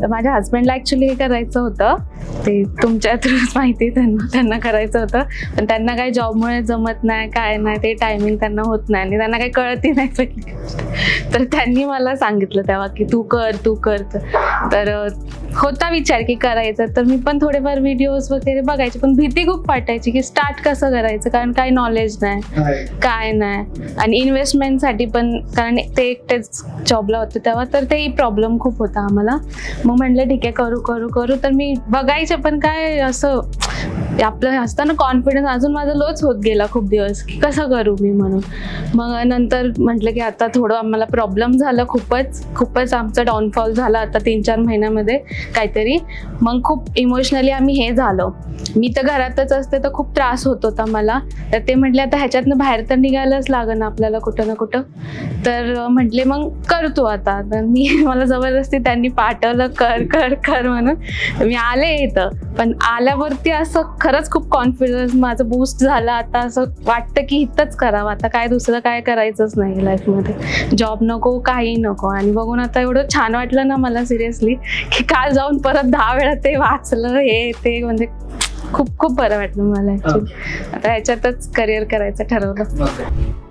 तर माझ्या हस्बंडला ॲक्च्युली हे करायचं होतं, ते तुमच्या थ्रूच माहिती आहे त्यांना करायचं होतं, पण त्यांना काही जॉबमुळे जमत नाही, काय नाही, ते टायमिंग त्यांना होत नाही आणि त्यांना काही कळतही नाही पहिली गोष्ट. तर त्यांनी मला सांगितलं तेव्हा की तू कर. तर होता विचार की करायचं, तर मी पण थोडेफार व्हिडिओज वगैरे बघायचे, पण भीती खूप वाटायची की स्टार्ट कसं करायचं, कारण काही नॉलेज नाही, काय नाही. आणि इन्व्हेस्टमेंटसाठी पण, कारण ते एकटेच जॉबला होते तेव्हा, तर तेही प्रॉब्लेम खूप होता आम्हाला. मग म्हटलं ठीक आहे, करू. तर मी बघायचे, पण काय असं आपलं असतं ना कॉन्फिडन्स, अजून माझा लोच होत गेला खूप दिवस की कसं करू मी म्हणून. मग नंतर म्हटलं की आता थोडं आम्हाला प्रॉब्लेम झालं, खूपच आमचा डाऊनफॉल झाला आता 3-4 महिन्यामध्ये काहीतरी. मग खूप इमोशनली आम्ही हे झालो. मी तर घरातच असते तर खूप त्रास होत होता मला. तर ते म्हटले आता ह्याच्यातनं बाहेर तर निघायलाच लागेल आपल्याला कुठं ना कुठं. तर म्हटले मग करतो आता. तर मला जबरदस्ती त्यांनी पाठवलं, कर म्हणून. मी आले इथं, पण आल्यावरती असं खरंच खूप कॉन्फिडन्स माझं बूस्ट झालं. आता असं वाटतं की इथंच करावं, आता काय दुसरं काय करायचंच नाही लाईफमध्ये, जॉब नको, काही नको. आणि बघून आता एवढं छान वाटलं ना मला सिरियसली, की काल जाऊन परत 10 वेळा ते वाचलं, हे ते, म्हणजे खूप बरं वाटलं मला ॲक्च्युली. आता ह्याच्यातच करिअर करायचं ठरवलं.